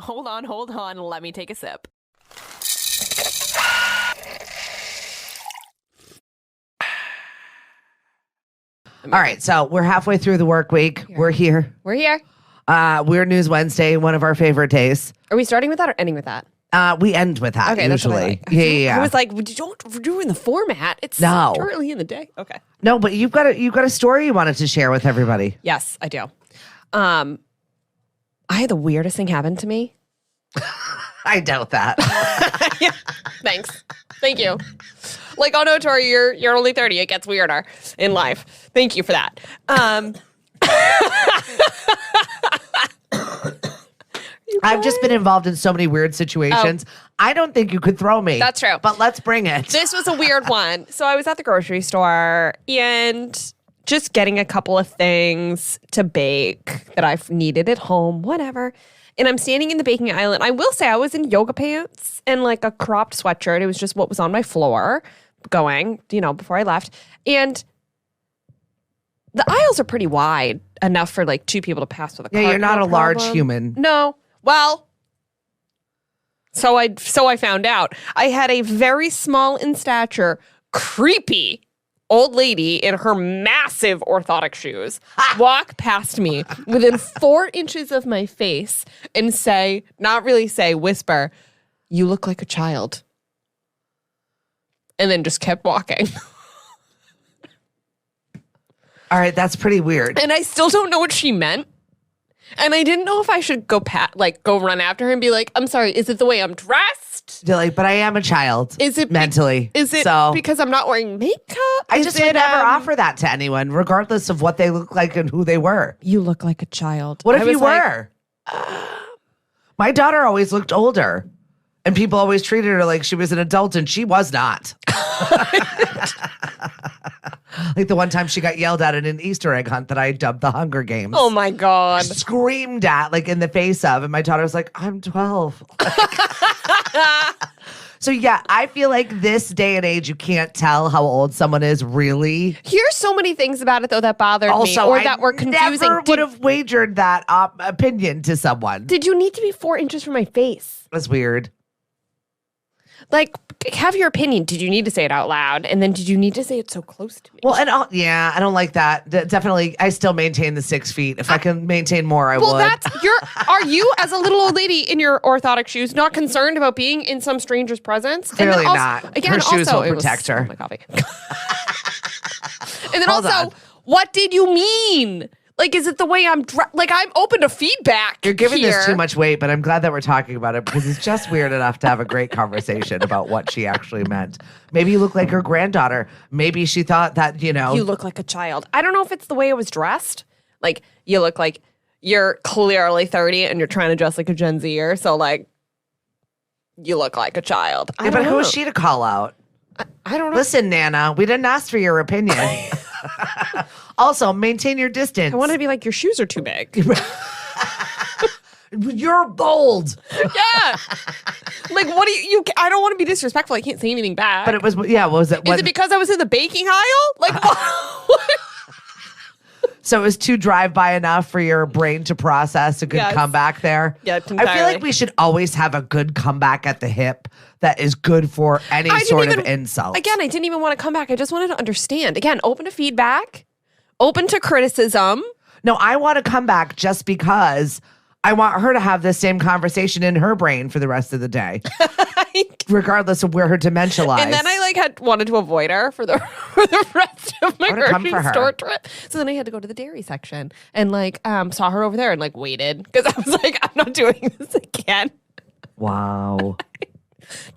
Hold on. Let me take a sip. All right, so we're halfway through the work week. We're here. We're here. Weird News Wednesday, one of our favorite days. Are we starting with that or ending with that? We end with that Okay, that's what I usually. like. Yeah. I was like, we don't ruin the format. It's too early in the day. Okay. No, but you've got a story you wanted to share with everybody. Yes, I do. I had the weirdest thing happen to me. I doubt that. Yeah, thanks. Thank you. Like, oh no, Tori, you're only 30. It gets weirder in life. Thank you for that. I've just been involved in so many weird situations. I don't think you could throw me. That's true. But let's bring it. This was a weird one. So I was at the grocery store and just getting a couple of things to bake that I've needed at home, whatever. And I'm standing in the baking aisle, and I will say I was in yoga pants and like a cropped sweatshirt. It was just what was on my floor going, before I left. And the aisles are pretty wide, enough for like two people to pass with a cart. Yeah, you're not no a large problem. human. No. Well, so I found out. I had a very small in stature, creepy old lady in her massive orthotic shoes walk past me within 4 inches of my face and whisper, "You look like a child." And then just kept walking. All right, that's pretty weird. And I still don't know what she meant. And I didn't know if I should go run after her and be like, "I'm sorry, is it the way I'm dressed? You're like, but I am a child. Is it mentally? Is it so because I'm not wearing makeup? I just would never offer that to anyone, regardless of what they look like and who they were. You look like a child. What if you were? My daughter always looked older, and people always treated her like she was an adult, and she was not. Like the one time she got yelled at in an Easter egg hunt that I dubbed the Hunger Games. Oh my God. Screamed at, like in the face of. And my daughter was like, "I'm 12. So yeah, I feel like this day and age, you can't tell how old someone is really. Here's so many things about it though that bothered me Also, or I that were confusing. never would have wagered that opinion to someone. Did you need to be 4 inches from my face? That's weird. Like, have your opinion. Did you need to say it out loud? And then did you need to say it so close to me? Well, and I don't like that. Definitely, I still maintain the 6 feet. If I can maintain more, I would. Are you, as a little old lady in your orthotic shoes, not concerned about being in some stranger's presence? Clearly not. Her shoes will protect her. My coffee. And then what did you mean? Like, is it the way I'm I'm open to feedback. You're giving here. this too much weight, but I'm glad that we're talking about it because it's just weird enough to have a great conversation about what she actually meant. Maybe you look like her granddaughter. Maybe she thought that, You look like a child. I don't know if it's the way I was dressed. Like, you look like you're clearly 30 and you're trying to dress like a Gen Zer. So, like, you look like a child. Yeah, but who is she to call out? I don't know. Listen, Nana, we didn't ask for your opinion. Also, maintain your distance. I want to be like, your shoes are too big. You're bold. Yeah. Like, what do you I don't want to be disrespectful. I can't say anything back. But it was, what was it? Is it because I was in the baking aisle? Like, what? So it was too drive-by enough for your brain to process a good comeback there? Yeah, entirely. I feel like we should always have a good comeback at the hip that is good for any sort of insult. Again, I didn't even want to come back. I just wanted to understand. Again, open to feedback, open to criticism. No, I want to come back just because I want her to have the same conversation in her brain for the rest of the day, regardless of where her dementia lies. And then I wanted to avoid her for the rest of my grocery store trip. So then I had to go to the dairy section and saw her over there and waited because I was like, I'm not doing this again. Wow.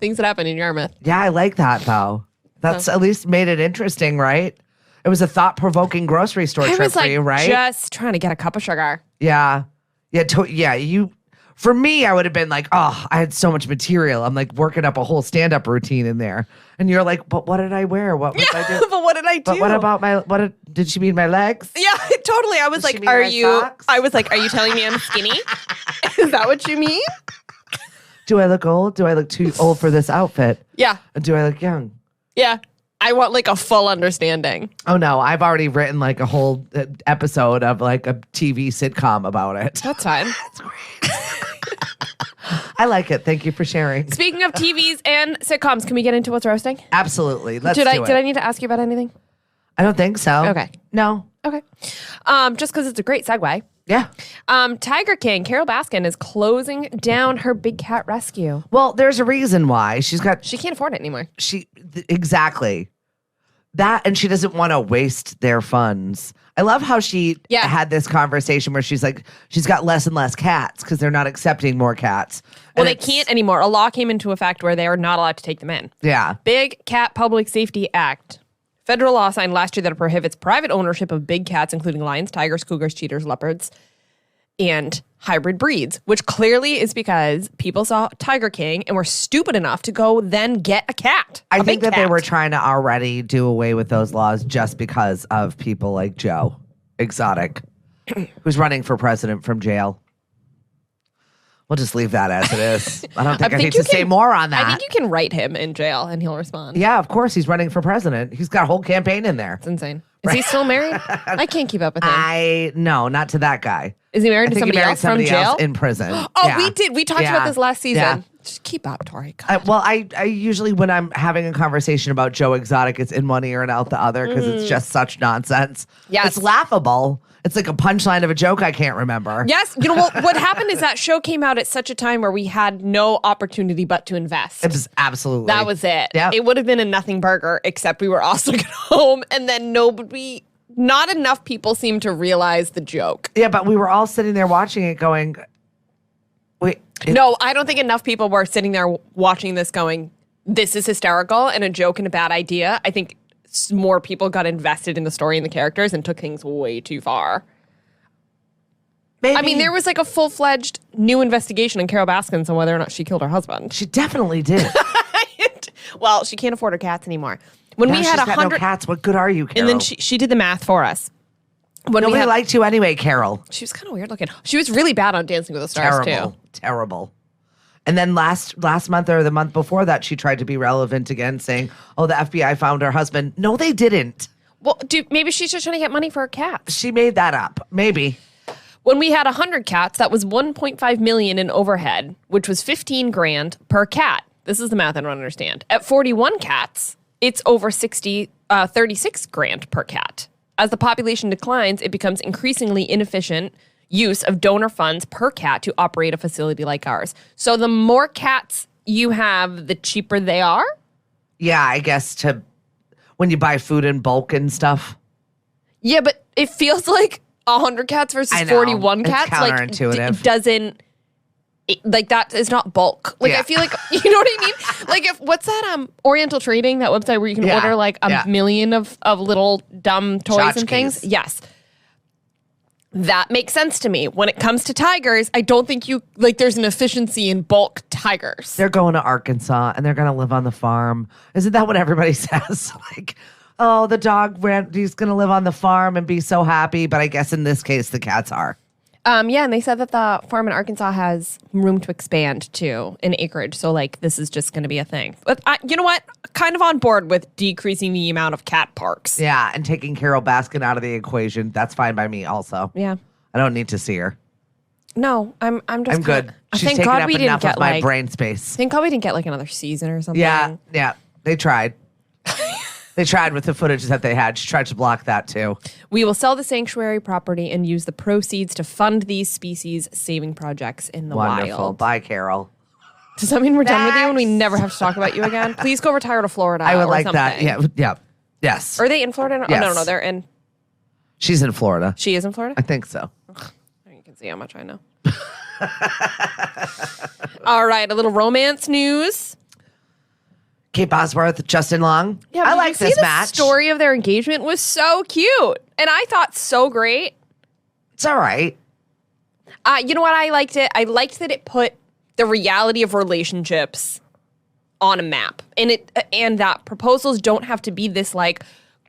Things that happen in Yarmouth. Yeah, I like that though. That's at least made it interesting, right? It was a thought-provoking grocery store trip for you, right? Just trying to get a cup of sugar. Yeah. Yeah, for me, I would have been like, oh, I had so much material. I'm like working up a whole stand-up routine in there. And you're like, but what did I wear? What was I do? But what did I do? But what about did she mean my legs? Yeah, totally. I was like, are you telling me I'm skinny? Is that what you mean? Do I look old? Do I look too old for this outfit? Yeah. Do I look young? Yeah. I want a full understanding. Oh no, I've already written a whole episode of a TV sitcom about it. That's fine. That's great. I like it. Thank you for sharing. Speaking of TVs and sitcoms, can we get into what's roasting? Absolutely. Let's Did do it. I need to ask you about anything? I don't think so. Okay. No. Okay. Just because it's a great segue. Yeah. Tiger King, Carole Baskin, is closing down her big cat rescue. Well, there's a reason why. She can't afford it anymore. Exactly. That, and she doesn't want to waste their funds. I love how she had this conversation where she's like, she's got less and less cats because they're not accepting more cats. Well, they can't anymore. A law came into effect where they are not allowed to take them in. Yeah. Big Cat Public Safety Act. Federal law signed last year that prohibits private ownership of big cats, including lions, tigers, cougars, cheetahs, leopards, and hybrid breeds, which clearly is because people saw Tiger King and were stupid enough to go then get a cat. I think that they were trying to already do away with those laws just because of people like Joe Exotic, who's running for president from jail. We'll just leave that as it is. I don't think I need to say more on that. I think you can write him in jail and he'll respond. Yeah, of course. He's running for president. He's got a whole campaign in there. It's insane. Is he still married? I can't keep up with him. No, not to that guy. Is he married to somebody else from jail? Else in prison. We did. We talked about this last season. Yeah. Just keep up, Tori. I usually, when I'm having a conversation about Joe Exotic, it's in one ear and out the other because it's just such nonsense. Yes. It's laughable. It's like a punchline of a joke I can't remember. Yes. You know what happened is that show came out at such a time where we had no opportunity but to invest. It was absolutely. That was it. Yep. It would have been a nothing burger, except we were all stuck at home and then not enough people seemed to realize the joke. Yeah, but we were all sitting there watching it going, wait. No, I don't think enough people were sitting there watching this going, this is hysterical and a joke and a bad idea. I think more people got invested in the story and the characters and took things way too far. Maybe. I mean, there was like a full-fledged new investigation in Carole Baskin on whether or not she killed her husband. She definitely did. Well, she can't afford her cats anymore. When we had 100 no cats, what good are you, Carole? And then she did the math for us. Nobody liked you anyway, Carole. She was kind of weird looking. She was really bad on Dancing with the Stars too. Terrible. And then last month or the month before that, she tried to be relevant again, saying, "Oh, the FBI found her husband." No, they didn't. Well, maybe she's just trying to get money for her cats. She made that up. Maybe. When we had 100 cats, that was $1.5 million in overhead, which was $15,000 per cat. This is the math I don't understand. At 41 cats, it's over $36,000 per cat. As the population declines, it becomes increasingly inefficient use of donor funds per cat to operate a facility like ours. So the more cats you have, the cheaper they are? Yeah, I guess when you buy food in bulk and stuff. Yeah, but it feels like 100 cats versus 41 cats. It's counterintuitive. That is not bulk. Like, I feel like, you know what I mean? Like, what's that, Oriental Trading, that website where you can order like a million of little dumb toys and things? Yes. That makes sense to me. When it comes to tigers, I don't think there's an efficiency in bulk tigers. They're going to Arkansas and they're going to live on the farm. Isn't that what everybody says? Like, oh, the dog, he's going to live on the farm and be so happy. But I guess in this case, the cats are. Yeah, and they said that the farm in Arkansas has room to expand too in acreage. So, this is just going to be a thing. But you know what? Kind of on board with decreasing the amount of cat parks. Yeah, and taking Carole Baskin out of the equation. That's fine by me also. Yeah. I don't need to see her. No, I'm good. She's taking up enough of my brain space. Thank God we didn't get another season or something. Yeah. They tried. They tried with the footage that they had. She tried to block that too. We will sell the sanctuary property and use the proceeds to fund these species saving projects in the Wonderful. wild. Bye, Carole. Does that mean we're done with you and we never have to talk about you again? Please go retire to Florida. I would like something. that. Yeah. Yes. Are they in Florida? Yes. Oh, no, they're in. She's in Florida. She is in Florida? I think so. You can see how much I know. All right, a little romance news. Kate Bosworth, Justin Long. Yeah, I like this match. The story of their engagement was so cute. And I thought so great. It's all right. You know what? I liked it. I liked that it put the reality of relationships on a map. And that proposals don't have to be this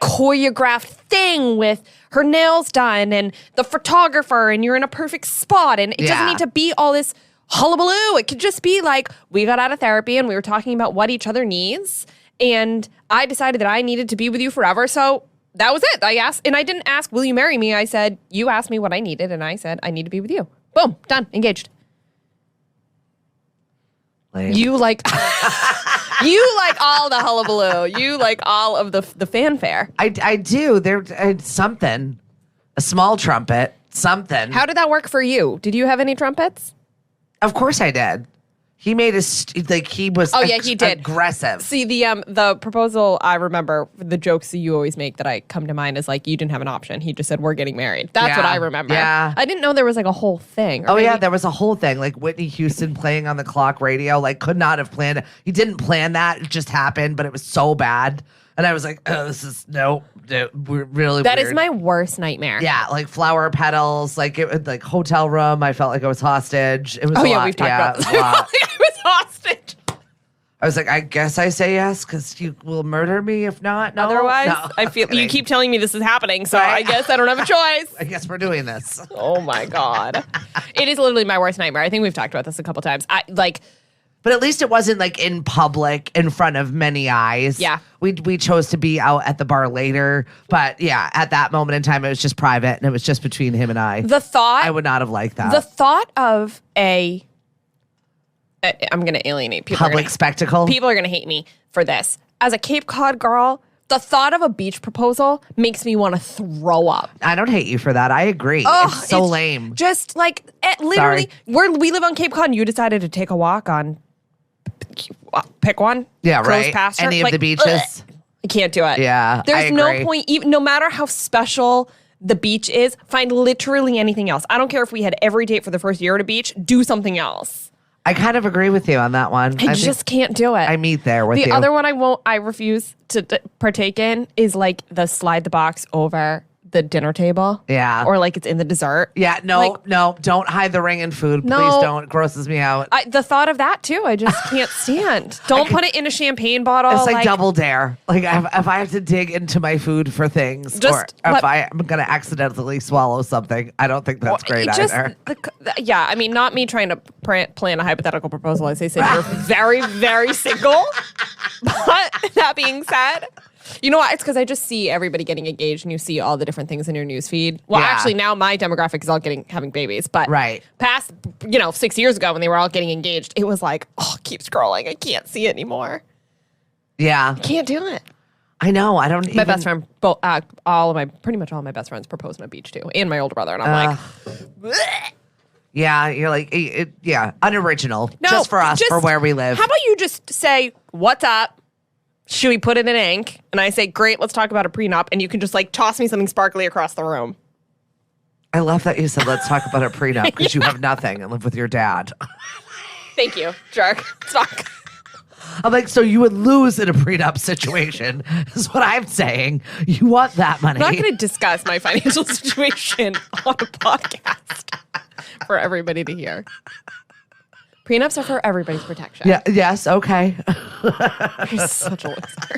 choreographed thing with her nails done and the photographer and you're in a perfect spot. And it doesn't need to be all this hullabaloo. It could just be we got out of therapy and we were talking about what each other needs. And I decided that I needed to be with you forever. So that was it. I asked, and I didn't ask, will you marry me? I said, you asked me what I needed. And I said, I need to be with you. Boom, done, engaged. Lame. You like you like all the hullabaloo. You like all of the fanfare. I do. Something. A small trumpet. Something. How did that work for you? Did you have any trumpets? Of course I did. He made he was he did. aggressive. See, the proposal, I remember, the jokes that you always make that I come to mind is like, you didn't have an option. He just said, we're getting married. That's what I remember. Yeah. I didn't know there was like a whole thing. Yeah, there was a whole thing. Like Whitney Houston playing on the clock radio, like could not have planned it. He didn't plan that. It just happened, but it was so bad. And I was like, oh, this is, we're really That weird. is my worst nightmare. Yeah, like flower petals, like hotel room. I felt like I was hostage. It was a lot. We've talked about this. It was a lot. I was hostage. I was like, I guess I say yes because you will murder me if not. No, Otherwise, no. I feel you keep telling me this is happening, so Right. I guess I don't have a choice. I guess we're doing this. Oh my God. It is literally my worst nightmare. I think we've talked about this a couple times. But at least it wasn't like in public in front of many eyes. Yeah. We chose to be out at the bar later. But yeah, at that moment in time, it was just private and it was just between him and I. I would not have liked that. The thought of I'm going to alienate people. Public spectacle. People are going to hate me for this. As a Cape Cod girl, the thought of a beach proposal makes me want to throw up. I don't hate you for that. I agree. It's so lame. Just like literally, we live on Cape Cod and you decided to take a walk on, pick one. Yeah, Crow's right. Pasture. Any of the beaches. I can't do it. Yeah, There's I no agree. point, even no matter how special the beach is, find literally anything else. I don't care if we had every date for the first year at a beach, do something else. I kind of agree with you on that one. I just can't do it. I meet there with you. The other one I refuse to partake in is like the slide the box over the dinner table. Yeah. Or like it's in the dessert. Yeah, no, don't hide the ring in food. No. Please don't. It grosses me out. The thought of that too, I just can't stand. Don't put it in a champagne bottle. It's like double dare. Like if I have to dig into my food for things, or if I'm going to accidentally swallow something, I don't think that's great either. I mean, not me trying to plan a hypothetical proposal. As they say, you're very, very single. But that being said, you know what? It's because I just see everybody getting engaged, and you see all the different things in your news feed. Well, actually, now my demographic is all having babies, but past 6 years ago when they were all getting engaged, it was like, keep scrolling. I can't see it anymore. Yeah, I can't do it. I know. I don't. My best friend, pretty much all my best friends proposed on a beach too, and my older brother, and I'm like, bleh. Yeah, you're like, unoriginal. No, just for us, for where we live. How about you just say, "What's up? Should we put it in ink?" And I say, "Great, let's talk about a prenup." And you can just like toss me something sparkly across the room. I love that you said, "Let's talk about a prenup," because you have nothing and live with your dad. Thank you, jerk. Talk. I'm like, so you would lose in a prenup situation, is what I'm saying. You want that money. I'm not going to discuss my financial situation on a podcast for everybody to hear. Prenups are for everybody's protection. Yeah. Yes. Okay. You're such a loser.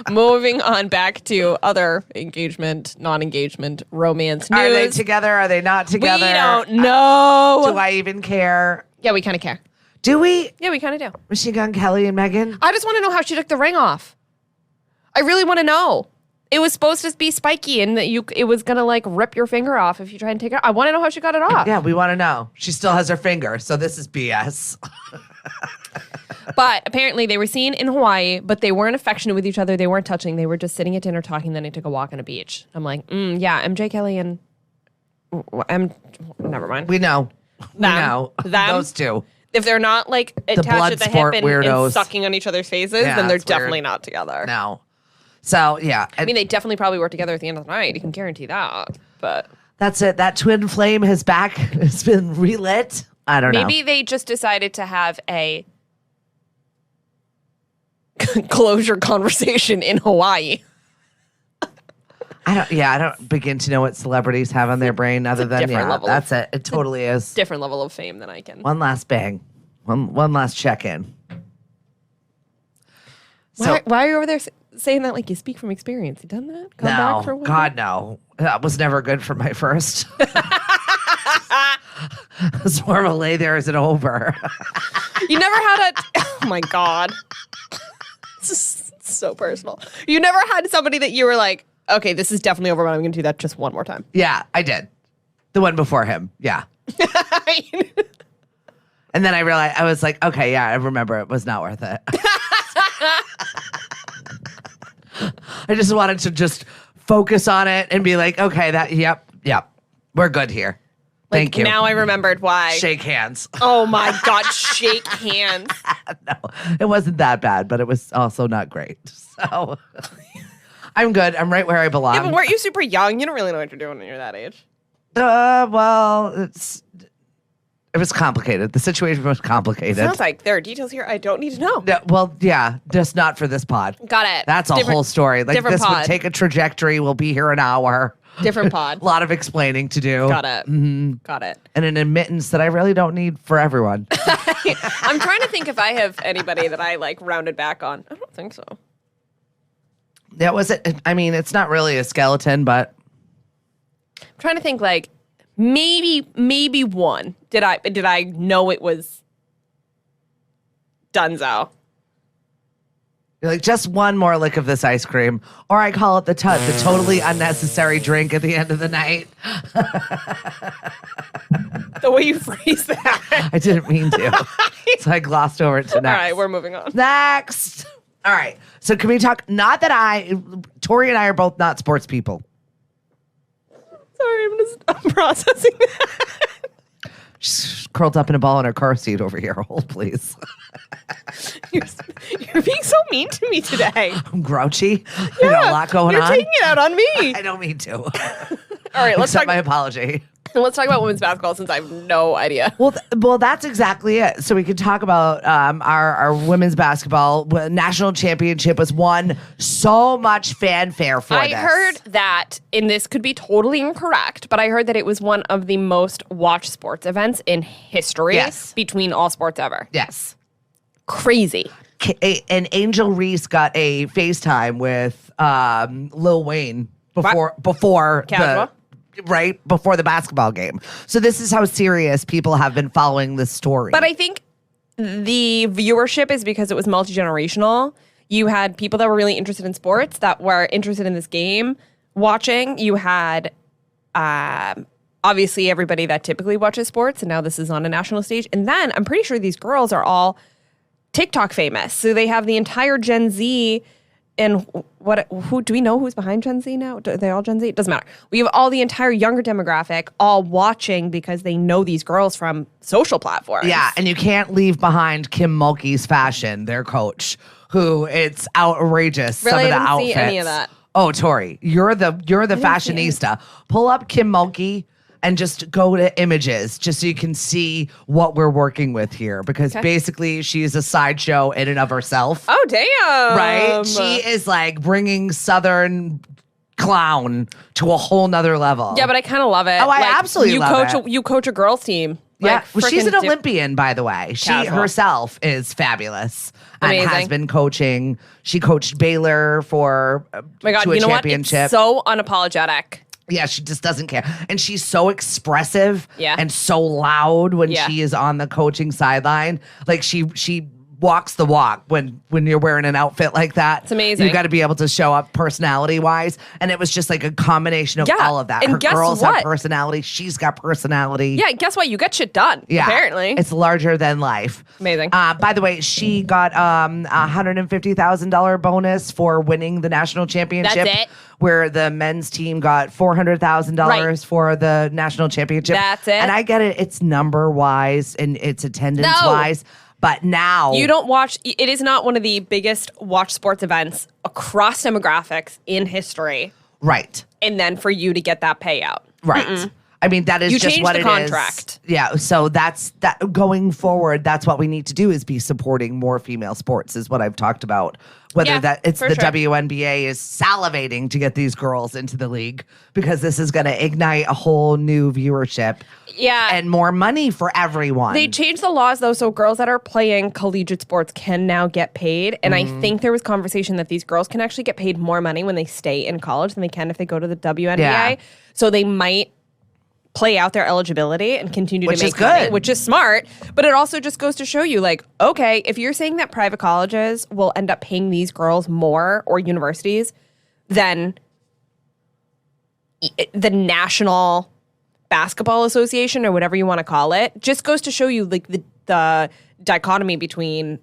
Moving on back to other engagement, non-engagement, romance news. Are they together? Are they not together? We don't know. Do I even care? Yeah, we kind of care. Do we? Yeah, we kind of do. Machine Gun Kelly and Megan? I just want to know how she took the ring off. I really want to know. It was supposed to be spiky and that it was going to like rip your finger off if you try and take it. I want to know how she got it off. Yeah, we want to know. She still has her finger, so this is BS. But apparently they were seen in Hawaii, but they weren't affectionate with each other. They weren't touching. They were just sitting at dinner talking. Then they took a walk on a beach. I'm like, yeah, MJ Kelly and never mind. We know. Them. Those two. If they're not like attached at the hip and sucking on each other's faces, then they're definitely not together. No. So, yeah. I mean, they definitely probably work together at the end of the night. You can guarantee that. But that's it. That twin flame has been relit. I don't know. Maybe they just decided to have a closure conversation in Hawaii. I don't begin to know what celebrities have on their brain other than, that's it. It totally is. Different level of fame than I can. One last bang. One last check-in. So, why are you over there saying that like you speak from experience? You done that? Gone back for one? God, no. That was never good for my first. It's more of a lay there as an over. You never had oh my God. This is so personal. You never had somebody that you were like, okay, this is definitely over, but I'm going to do that just one more time. Yeah, I did. The one before him. Yeah. And then I realized, I was like, okay, yeah, I remember it was not worth it. I just wanted to just focus on it and be like, okay, yep, we're good here. Thank you. Now I remembered why. Shake hands. Oh my God, shake hands. No, it wasn't that bad, but it was also not great. So I'm good. I'm right where I belong. Yeah, but weren't you super young? You don't really know what you're doing when you're that age. Well, it was complicated. The situation was complicated. Sounds like there are details here I don't need to know. No, well, yeah, just not for this pod. Got it. That's a whole story. Like this would take a trajectory. We'll be here an hour. Different pod. A lot of explaining to do. Got it. Mm-hmm. Got it. And an admittance that I really don't need for everyone. I'm trying to think if I have anybody that I like rounded back on. I don't think so. That was it. I mean, it's not really a skeleton, but I'm trying to think like maybe one. Did I know it was Dunzo? you're like, just one more lick of this ice cream. Or I call it the totally unnecessary drink at the end of the night. The way you phrase that. I didn't mean to. So I glossed over it to next. All right, we're moving on. Next. All right. So can we talk? Not that Tori and I are both not sports people. Sorry, I'm processing that. She's curled up in a ball in her car seat over here. Hold, please. You're being so mean to me today. I'm grouchy. Yeah, a lot going on. You're taking it out on me. I don't mean to. All right, let's Accept my apology. Let's talk about women's basketball since I have no idea. Well, that's exactly it. So we could talk about our women's basketball national championship was won. So much fanfare for this. I heard that, and this could be totally incorrect, but I heard that it was one of the most watched sports events in history between all sports ever. Yes. Crazy. And Angel Reese got a FaceTime with Lil Wayne before Casual. Right before the basketball game. So this is how serious people have been following this story. But I think the viewership is because it was multi-generational. You had people that were really interested in sports that were interested in this game watching. You had obviously everybody that typically watches sports, and now this is on a national stage. And then I'm pretty sure these girls are all TikTok famous. So they have the entire Gen Z. And who do we know who's behind Gen Z now? Are they all Gen Z? It doesn't matter. We have all the entire younger demographic all watching because they know these girls from social platforms. Yeah, and you can't leave behind Kim Mulkey's fashion, their coach, who it's outrageous. Really, some of the I didn't outfits. see any of that. Oh, Tori, you're the fashionista. Pull up Kim Mulkey and just go to images just so you can see what we're working with here. Because basically she's a sideshow in and of herself. Oh, damn. Right? She is like bringing Southern clown to a whole nother level. Yeah, but I kind of love it. Oh, I absolutely love it. You coach a girls team. Yeah, Like, well, she's an Olympian, by the way. She herself is fabulous and has been coaching. She coached Baylor for oh my God, to a you know championship. What? It's so unapologetic. Yeah, she just doesn't care. And she's so expressive and so loud when she is on the coaching sideline. Like she walks the walk when you're wearing an outfit like that. It's amazing. You got to be able to show up personality-wise. And it was just like a combination of all of that. And her guess girls what? have personality. She's got personality. Yeah, guess what? You get shit done, apparently. It's larger than life. Amazing. By the way, she got a $150,000 bonus for winning the national championship. That's it. Where the men's team got $400,000 for the national championship. That's it. And I get it. It's number-wise and it's attendance-wise. But now you don't watch. It is not one of the biggest watch sports events across demographics in history. Right. And then for you to get that payout. Right. Mm-mm. I mean, that is you just what it is. You changed the contract. Yeah. So that's that going forward. That's what we need to do is be supporting more female sports is what I've talked about. Whether that it's the WNBA is salivating to get these girls into the league because this is going to ignite a whole new viewership. Yeah. And more money for everyone. They changed the laws though, so girls that are playing collegiate sports can now get paid. And I think there was conversation that these girls can actually get paid more money when they stay in college than they can if they go to the WNBA. Yeah. So they might play out their eligibility and continue to make money, which is smart. But it also just goes to show you, like, okay, if you're saying that private colleges will end up paying these girls more or universities than the National Basketball Association or whatever you want to call it, just goes to show you, like, the dichotomy between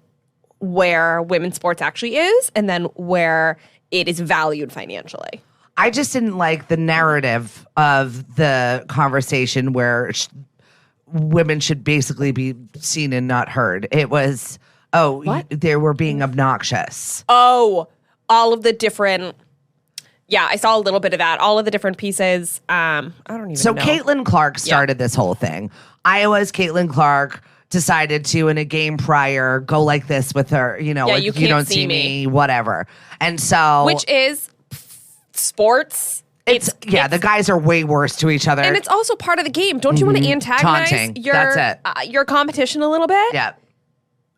where women's sports actually is and then where it is valued financially. I just didn't like the narrative of the conversation where women should basically be seen and not heard. It was, they were being obnoxious. Oh, all of the different... Yeah, I saw a little bit of that. All of the different pieces. I don't even know. So Caitlin Clark started this whole thing. Iowa's Caitlin Clark decided to, in a game prior, go like this with her, you don't see me, whatever. And so... Which is sports. The guys are way worse to each other. And it's also part of the game. Don't you want to antagonize Taunting. That's it. Your competition a little bit? Yeah,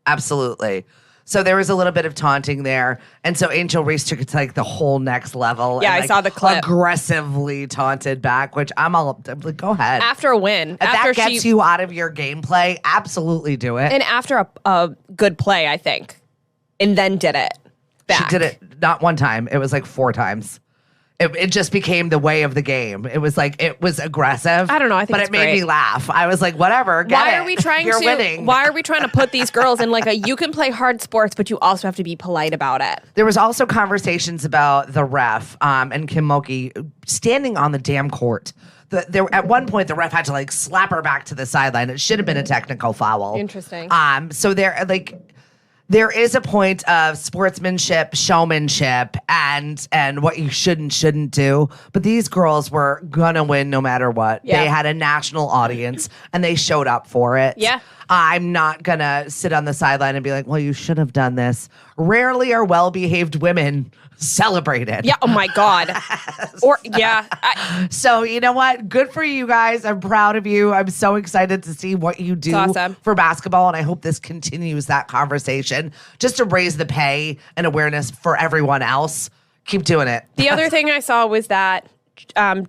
absolutely. So there was a little bit of taunting there. And so Angel Reese took it to like the whole next level. Yeah, and, I saw the clip. Aggressively taunted back, which I'm like, go ahead. After a win. If that gets you out of your gameplay, absolutely do it. And after a good play, I think. And then did it back. She did it not one time. It was like 4 times. It just became the way of the game. It was like, it was aggressive. I don't know. I think but it's it made great. me laugh. I was like, whatever. Why are we trying You're to? winning. Why are we trying to put these girls in like you can play hard sports, but you also have to be polite about it? There was also conversations about the ref and Kim Mulkey standing on the damn court. At one point, the ref had to like slap her back to the sideline. It should have been a technical foul. Interesting. So there is a point of sportsmanship, showmanship, and what you should and shouldn't do. But these girls were gonna win no matter what. Yeah. They had a national audience, and they showed up for it. Yeah. I'm not gonna sit on the sideline and be like, well, you should have done this. Rarely are well-behaved women celebrated. Yeah. Oh my God. So you know what? Good for you guys. I'm proud of you. I'm so excited to see what you do for basketball, and I hope this continues that conversation just to raise the pay and awareness for everyone else. Keep doing it. The other thing I saw was that the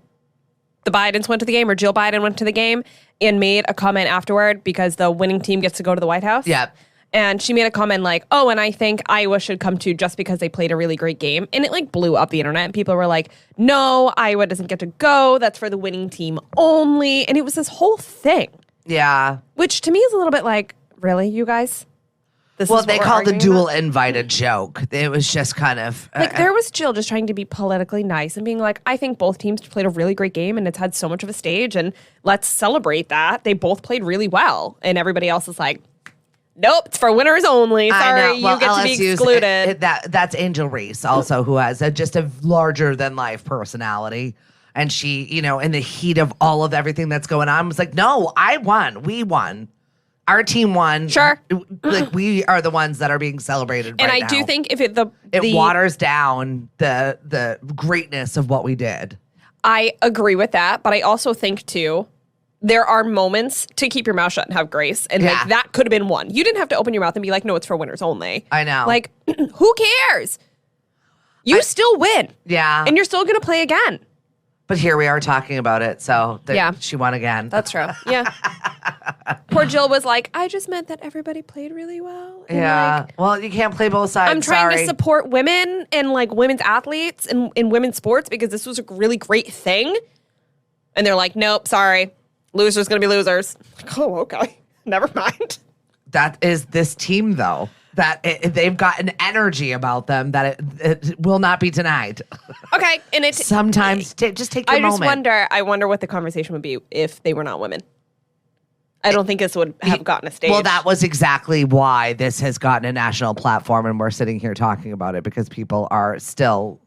Bidens went to the game, or Jill Biden went to the game and made a comment afterward because the winning team gets to go to the White House. Yeah. And she made a comment like, oh, and I think Iowa should come too just because they played a really great game. And it like blew up the internet. And people were like, no, Iowa doesn't get to go. That's for the winning team only. And it was this whole thing. Yeah. Which to me is a little bit like, really, you guys? They called the dual invite a joke. It was just kind of... there was Jill just trying to be politically nice and being like, I think both teams played a really great game and it's had so much of a stage and let's celebrate that. They both played really well. And everybody else is like, nope, it's for winners only. Sorry, you get to be excluded. That's Angel Reese also, who has just a larger than life personality. And she, in the heat of all of everything that's going on, was like, no, I won. We won. Our team won. Sure. Like, we are the ones that are being celebrated and right I now. do think if it waters down the greatness of what we did. I agree with that, but I also think too, there are moments to keep your mouth shut and have grace. And like that could have been one. You didn't have to open your mouth and be like, no, it's for winners only. I know. Like, who cares? You still win. Yeah. And you're still going to play again. But here we are talking about it. So she won again. That's true. Yeah. Poor Jill was like, I just meant that everybody played really well. And yeah. Well, you can't play both sides. I'm trying to support women and like women's athletes and in women's sports because this was a really great thing. And they're like, nope, sorry. Losers going to be losers. Like, oh, okay. Never mind. That is this team, though. That they've got an energy about them that it will not be denied. Okay, and it sometimes just take your moment. I wonder what the conversation would be if they were not women. I don't think this would have gotten a stage. Well, that was exactly why this has gotten a national platform, and we're sitting here talking about it because people are still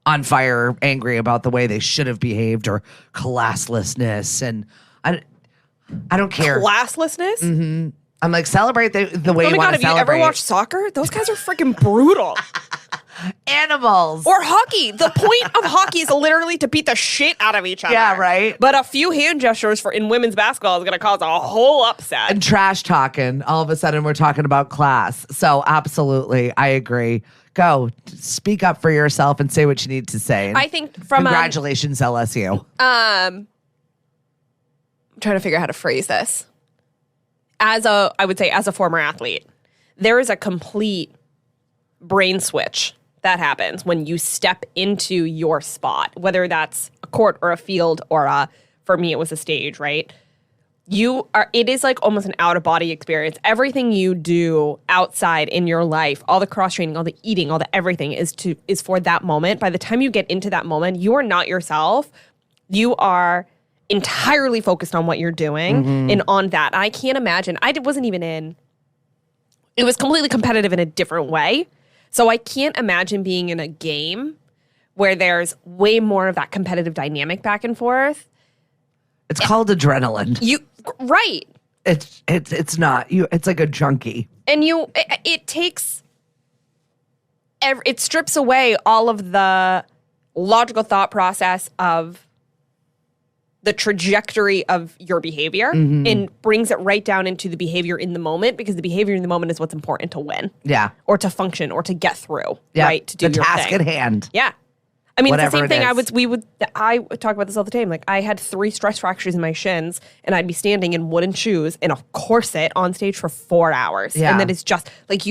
on fire, angry about the way they should have behaved or classlessness, and I don't care. Classlessness? Mm-hmm. I'm like, celebrate the way you want to celebrate. Oh my God, have you ever watched soccer? Those guys are freaking brutal. Animals. Or hockey. The point of hockey is literally to beat the shit out of each other. Yeah, right. But a few hand gestures in women's basketball is going to cause a whole upset. And trash talking. All of a sudden, we're talking about class. So absolutely, I agree. Go. Speak up for yourself and say what you need to say. And I think from congratulations, LSU. I'm trying to figure out how to phrase this. I would say as a former athlete, there is a complete brain switch that happens when you step into your spot, whether that's a court or a field or for me, it was a stage, right? it is like almost an out of body experience. Everything you do outside in your life, all the cross training, all the eating, all the everything is for that moment. By the time you get into that moment, you are not yourself. You are entirely focused on what you're doing and on that. I can't imagine. It was completely competitive in a different way. So I can't imagine being in a game where there's way more of that competitive dynamic back and forth. It's called adrenaline. Right. It's not you. It's like a junkie. And it takes, it strips away all of the logical thought process of the trajectory of your behavior and brings it right down into the behavior in the moment, because the behavior in the moment is what's important to win. Yeah. Or to function or to get through. Yeah. Right. To do the your task thing. at hand. Yeah. I mean, Whatever it's the same it thing. I talk about this all the time. Like, I had 3 stress fractures in my shins, and I'd be standing in wooden shoes in a corset on stage for 4 hours. Yeah. And then it's just like,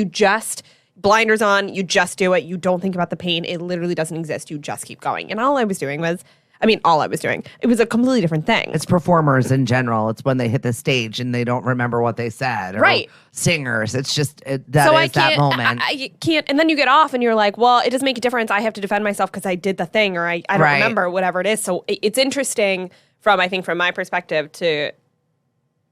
blinders on, you just do it. You don't think about the pain. It literally doesn't exist. You just keep going. And all I was doing, it was a completely different thing. It's performers in general. It's when they hit the stage and they don't remember what they said. Or right. Singers. It's just, that moment. I can't. And then you get off and you're like, well, it doesn't make a difference. I have to defend myself because I did the thing, or I don't remember, whatever it is. So it's interesting from my perspective to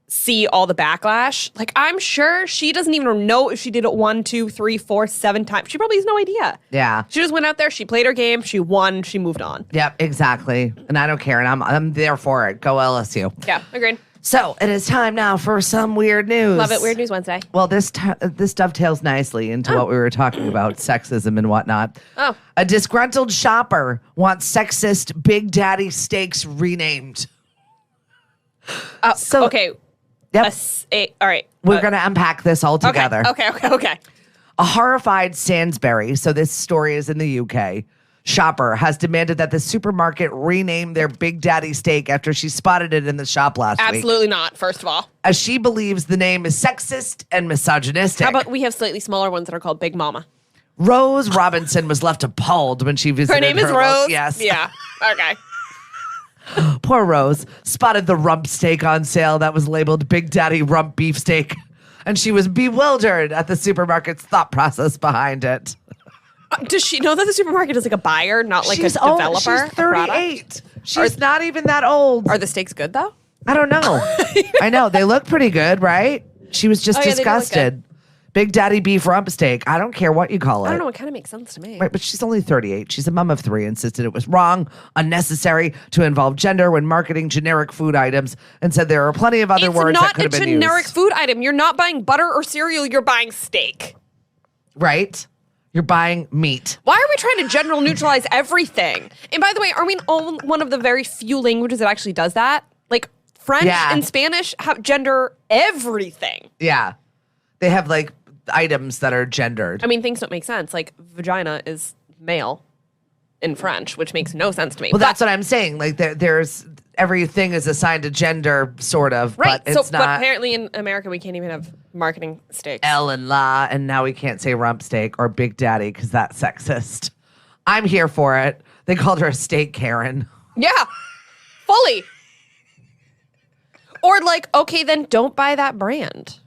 see all the backlash. Like, I'm sure she doesn't even know if she did it 1, 2, 3, 4, 7 times. She probably has no idea. Yeah. She just went out there, she played her game, she won, she moved on. Yep, exactly. And I don't care. And I'm there for it. Go LSU. Yeah, agreed. So it is time now for some weird news. Love it. Weird News Wednesday. Well, this dovetails nicely into what we were talking about, sexism and whatnot. Oh. A disgruntled shopper wants sexist Big Daddy steaks renamed. Okay. Yep. All right. We're going to unpack this all together. Okay. A horrified Sainsbury, so this story is in the UK, shopper has demanded that the supermarket rename their Big Daddy steak after she spotted it in the shop last week. Absolutely not, first of all. As she believes the name is sexist and misogynistic. How about we have slightly smaller ones that are called Big Mama? Rose Robinson was left appalled when she visited her name is Rose? Yes. Yeah. Okay. Poor Rose spotted the rump steak on sale that was labeled Big Daddy Rump Beef Steak, and she was bewildered at the supermarket's thought process behind it. Does she know that the supermarket is like a buyer, not like a developer? She's 38. She's not even that old. Are the steaks good, though? I don't know. I know. They look pretty good, right? She was just disgusted. Big Daddy Beef Rump Steak. I don't care what you call it. I don't know. It kind of makes sense to me. Right, but she's only 38. She's a mom of 3, insisted it was wrong, unnecessary to involve gender when marketing generic food items, and said there are plenty of other words that could have been used. It's not a generic food item. You're not buying butter or cereal. You're buying steak. Right? You're buying meat. Why are we trying to general neutralize everything? And by the way, are we one of the very few languages that actually does that? Like, French and Spanish have gender everything. Yeah. They have, like, items that are gendered. I mean, things don't make sense. Like, vagina is male in French, which makes no sense to me. Well, that's what I'm saying. Like, there's everything is assigned a gender, sort of, right. But it's not. But apparently in America, we can't even have marketing steaks. L and la, and now we can't say rump steak or Big Daddy because that's sexist. I'm here for it. They called her a steak Karen. Yeah, fully. Or like, okay, then don't buy that brand.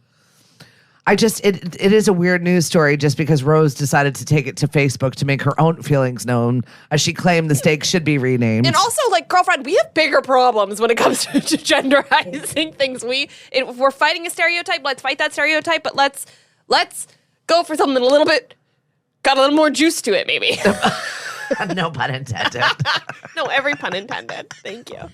It is a weird news story just because Rose decided to take it to Facebook to make her own feelings known as she claimed the steak should be renamed. And also, like, girlfriend, we have bigger problems when it comes to genderizing things. If we're fighting a stereotype, let's fight that stereotype, but let's go for something got a little more juice to it, maybe. No pun intended. No, every pun intended. Thank you.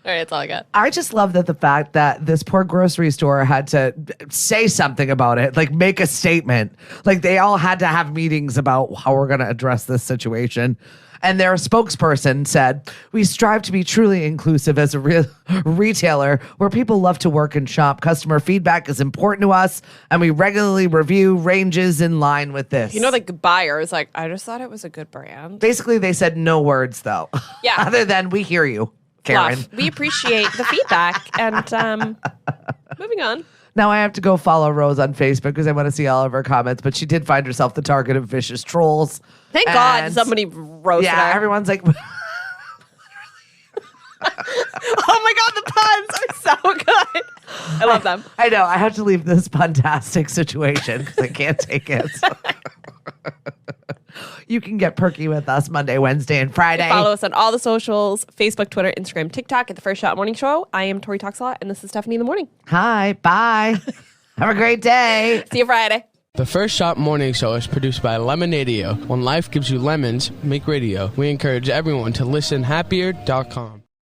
All right, that's all I got. I just love the fact that this poor grocery store had to say something about it, like make a statement. Like they all had to have meetings about how we're going to address this situation. And their spokesperson said, "We strive to be truly inclusive as a retailer where people love to work and shop. Customer feedback is important to us, and we regularly review ranges in line with this." You know, the buyer is like, I just thought it was a good brand. Basically, they said no words, though. Yeah. Other than, we hear you, Karen. Fluff. We appreciate the feedback. And moving on. Now I have to go follow Rose on Facebook because I want to see all of her comments, but she did find herself the target of vicious trolls. Thank God somebody roasted her. Yeah, everyone's like, Oh my God, the puns are so good. I love them. I know. I have to leave this fantastic situation because I can't take it. You can get perky with us Monday, Wednesday, and Friday. Follow us on all the socials, Facebook, Twitter, Instagram, TikTok at The First Shot Morning Show. I am Tori Talks a Lot, and this is Stephanie in the Morning. Hi. Bye. Have a great day. See you Friday. The First Shot Morning Show is produced by Lemonadio. When life gives you lemons, make radio. We encourage everyone to listen happier.com.